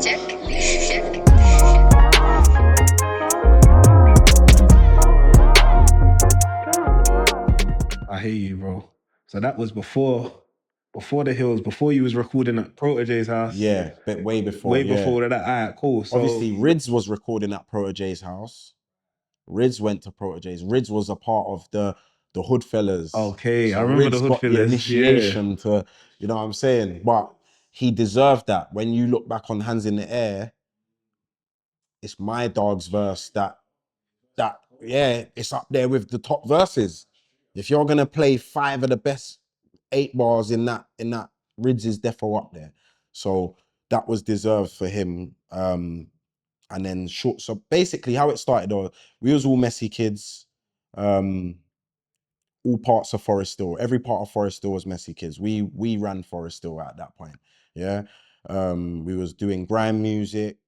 I hear you, bro. So that was before the Hills, before you was recording at Protege's house. Yeah, but way before. Way before that. All right, cool. So obviously, Ridz was recording at Protege's house. Ridz went to Protege's. Ridz was a part of the Hood Fellas. Okay, so I remember Ridz the Hood got Fellas, the initiation to, you know what I'm saying? But he deserved that. When you look back on Hands in the Air, it's my dog's verse that yeah, it's up there with the top verses. If you're gonna play 5 of the best 8 bars in that, Ridz is defo up there. So that was deserved for him. And then so basically how it started, though, we was all messy kids. All parts of Forest Hill. Every part of Forest Hill was messy kids. We ran Forest Hill at that point. Yeah. We was doing grime music.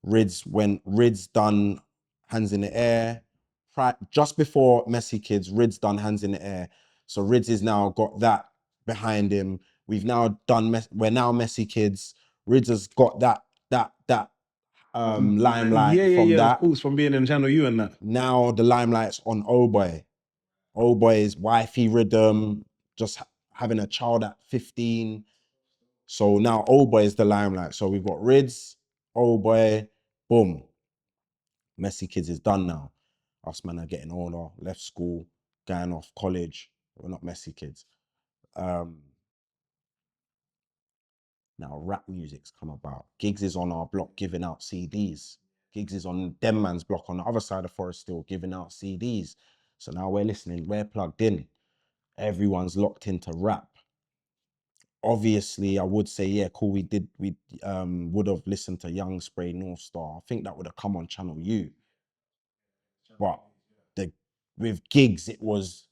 Ridz done Hands in the Air. Just before Messy Kids, Ridz done Hands in the Air. So Ridz has now got that behind him. We've now done, we're now Messy Kids. Ridz has got that limelight from that. Of course, from being in Channel U and that. Now the limelight's on Oh Boy. Oh Boy's wifey rhythm, just having a child at 15. So now Oh Boy is the limelight. So we've got Ridz, Oh Boy, boom. Messy Kids is done now. Us man are getting older, left school, going off college. We're not Messy Kids. Now rap music's come about. Giggs is on our block giving out CDs. Giggs is on them man's block on the other side of Forest Hill giving out CDs. So now we're listening, we're plugged in. Everyone's locked into rap. Obviously, I would say, yeah, cool, we would have listened to Young Spray, North Star. I think that would have come on Channel U. But with Giggs, it was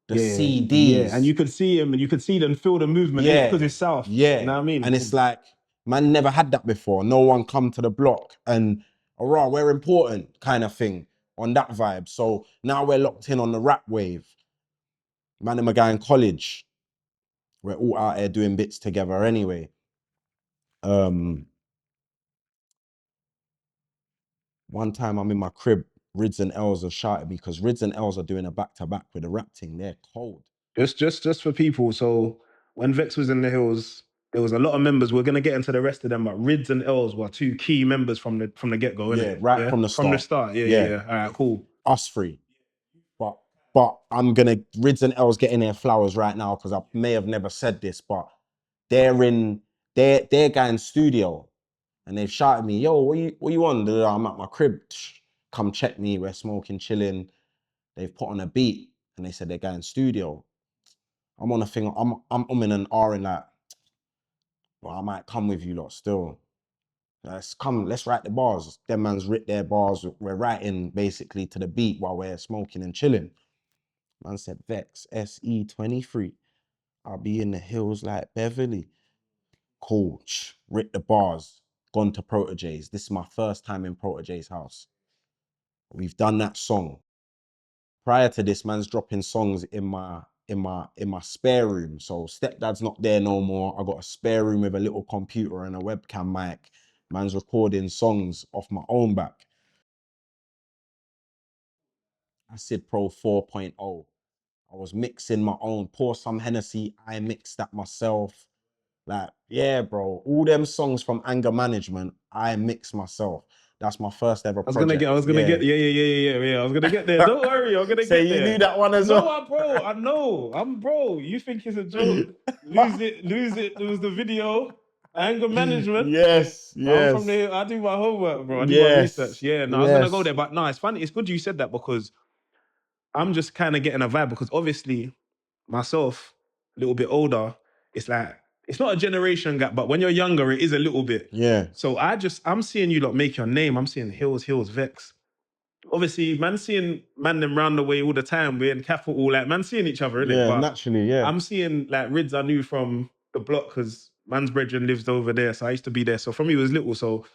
the CDs. Yeah, and you could see him and you could see them feel the movement because it's South. Yeah. You know what I mean? And it's like, man never had that before. No one come to the block and, alright, we're important kind of thing on that vibe. So now we're locked in on the rap wave. Man and my guy in college. We're all out here doing bits together anyway. One time I'm in my crib, Ridz and L'z are shouting me because Ridz and L'z are doing a back-to-back with a rap thing. They're cold. Just for people. So when Vex was in the Hills, there was a lot of members. We're gonna get into the rest of them, but Ridz and L'z were 2 key members from the get-go, innit? Yeah, from the start. From the start, yeah. All right, cool. Us 3. But I'm gonna Ridz and L'z getting their flowers right now because I may have never said this, but they're going studio and they've shouted me, yo, what you on? I'm at my crib. Come check me. We're smoking, chilling. They've put on a beat and they said they're going studio. I'm on a thing. I'm in an R in that. Well, I might come with you lot still. Let's write the bars. Them man's writ their bars. We're writing basically to the beat while we're smoking and chilling. Man said, Vex, SE23. I'll be in the hills like Beverly. Cool. Writ the bars. Gone to Protege's. This is my first time in Protege's house. We've done that song. Prior to this, man's dropping songs in my spare room. So stepdad's not there no more. I got a spare room with a little computer and a webcam mic. Man's recording songs off my own back. Acid Pro 4.0. I was mixing my own. Pour some Hennessy. I mixed that myself. Like, yeah, bro. All them songs from Anger Management, I mix myself. That's my first ever project. I was gonna get there. Don't worry, I'm gonna get there. So you knew that one as well? No, bro, I know. I'm bro. You think it's a joke. Lose it. It was the video. Anger Management. Yes. I'm from there. I do my homework, bro. I do my research. Yeah, no, I was gonna go there. But no, it's funny. It's good you said that because I'm just kind of getting a vibe because obviously myself, a little bit older, it's like, it's not a generation gap, but when you're younger, it is a little bit. Yeah. So I'm seeing you lot make your name. I'm seeing Hills, Vex. Obviously, man seeing man them round the way all the time. We're in Capital, like man seeing each other, innit? Yeah, but naturally, yeah. I'm seeing like Ridz I knew from the block because man's brethren lives over there. So I used to be there. So from me, it was little. So,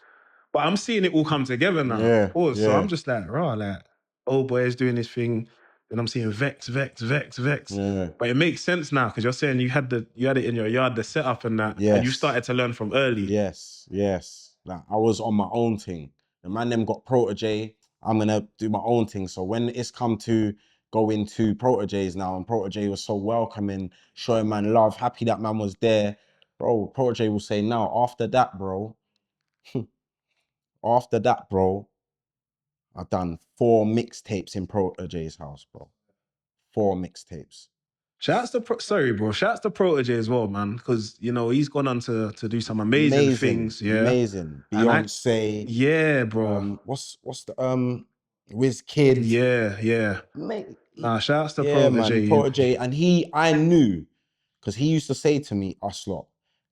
but I'm seeing it all come together now. Yeah. So I'm just like, raw, like, old boy is doing his thing. Then I'm seeing Vex. Yeah. But it makes sense now because you're saying you had it in your yard, the setup and that, Yes. and you started to learn from early. Yes. Like I was on my own thing. The man them got Protege. I'm gonna do my own thing. So when it's come to go into Proteges now, and Protege was so welcoming, showing man love, happy that man was there, bro. Protege will say, now after that, bro, after that, bro, I've done 4 mixtapes in Protege's house, bro. 4 mixtapes. Shouts to Shouts to Protege as well, man, because you know he's gone on to do some amazing things. Yeah, amazing. Beyonce. Yeah, bro. What's the Wiz Kid? Yeah. Mate, Nah, shouts to yeah, Protege. man, Protege, and I knew, because he used to say to me, us lot,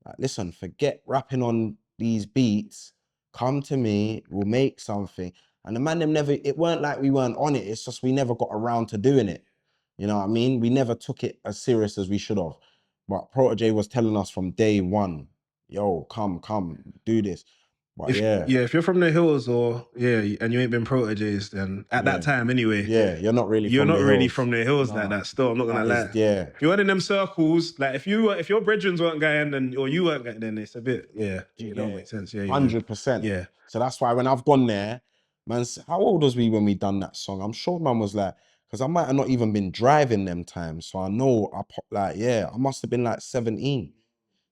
like, listen, forget rapping on these beats. Come to me, we'll make something. And the man them never. It weren't like we weren't on it. It's just we never got around to doing it. You know what I mean? We never took it as serious as we should have. But Protege was telling us from day one, yo, come, do this. But if you're from the hills and you ain't been Proteges, then at that time anyway, you're not really from the hills like that. Still, I'm not gonna lie. If you weren't in them circles, like if your brethren weren't going or you weren't going, then it's a bit it don't make sense. 100%. Yeah. So that's why when I've gone there, man, how old was we when we done that song? I'm sure man was like, because I might have not even been driving them times. So I know I must have been like 17.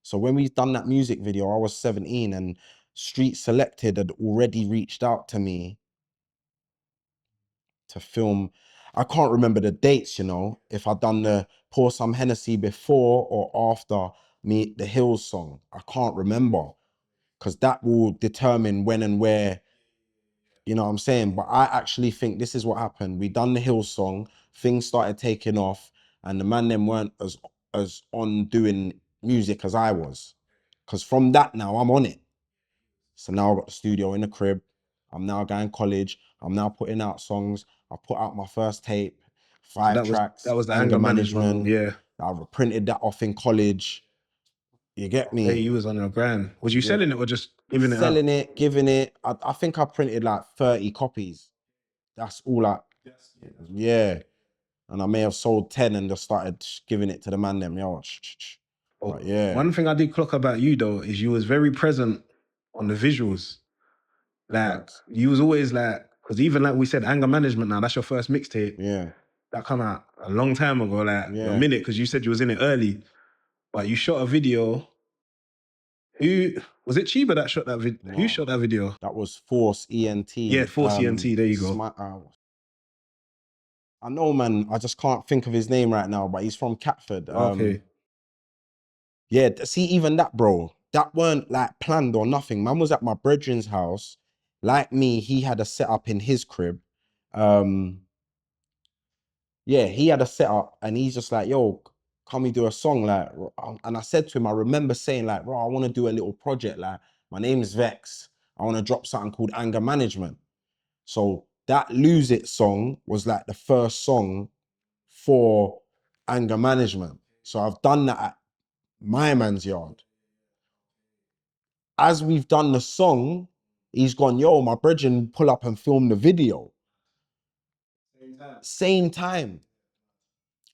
So when we done that music video, I was 17 and Street Selected had already reached out to me to film. I can't remember the dates, you know, if I'd done the Pour Some Hennessy before or after the Hills song. I can't remember, because that will determine when and where, you know what I'm saying? But I actually think this is what happened. We done the Hills song, things started taking off, and the man them weren't as on doing music as I was. Because from that now, I'm on it. So now I've got the studio in the crib. I'm now going college. I'm now putting out songs. I put out my first tape, 5 tracks. That was the anger management. Yeah. I printed that off in college. You get me? Hey, you was on your brand. Was you selling it or just giving it out? Selling it, giving it. I think I printed like 30 copies. That's all yeah. And I may have sold 10 and just started giving it to the man them. Yo, But yeah. One thing I did clock about you though is you was very present on the visuals. Like you was always like, because even like we said, anger management now, that's your first mixtape. Yeah. That come out a long time ago, like a minute, because you said you was in it early. But you shot a video. Who was it? Chiba that shot that video? No, who shot that video? That was Force ENT. Yeah, Force ENT. There you go. I know, man. I just can't think of his name right now, but he's from Catford. Okay. Yeah, see, even that, bro, that weren't like planned or nothing. Man was at my brethren's house. Like me, he had a setup in his crib. Yeah, he had a setup and he's just like, yo, can we do a song? Like, and I said to him, I remember saying like, bro, I want to do a little project. Like, my name's Vex. I want to drop something called Anger Management. So that Lose It song was like the first song for Anger Management. So I've done that at my man's yard. As we've done the song, he's gone, yo, my brethren pull up and film the video. Same time.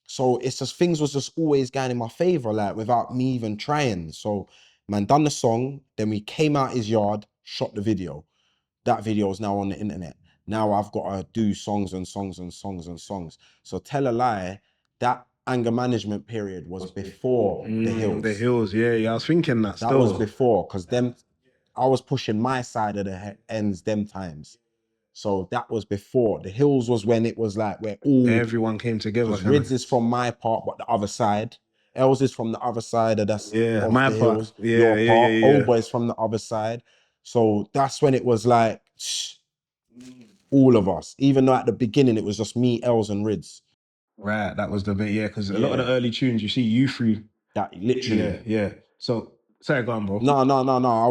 So it's just, things was just always going in my favor, like without me even trying. So man, done the song, then we came out his yard, shot the video. That video is now on the internet. Now I've got to do songs and songs and songs and songs. So tell a lie, that anger management period was before the Hills. The Hills, yeah, I was thinking that still. That was before, because I was pushing my side of the ends them times. So that was before. The Hills was when it was like where everyone came together. Ridz is from my part, but the other side. Els is from the other side of my the part. Hills. Your part. Old Boy's from the other side. So that's when it was like all of us. Even though at the beginning it was just me, Els, and Ridz. Right, that was the bit, because a lot of the early tunes you see you through. That literally. Yeah. So sorry, go on, bro. No. I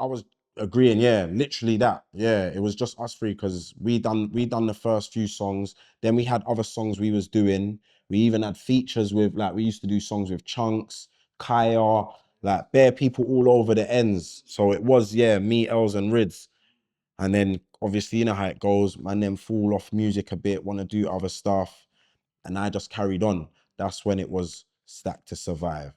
was agreeing, literally that. Yeah, it was just us three, because we done the first few songs. Then we had other songs we was doing. We even had features with, like, we used to do songs with Chunkz, Kaya, like bare people all over the ends. So it was, me, Els, and Ridz. And then obviously, you know how it goes, man, then fall off music a bit, want to do other stuff. And I just carried on. That's when it was Stack to Survive.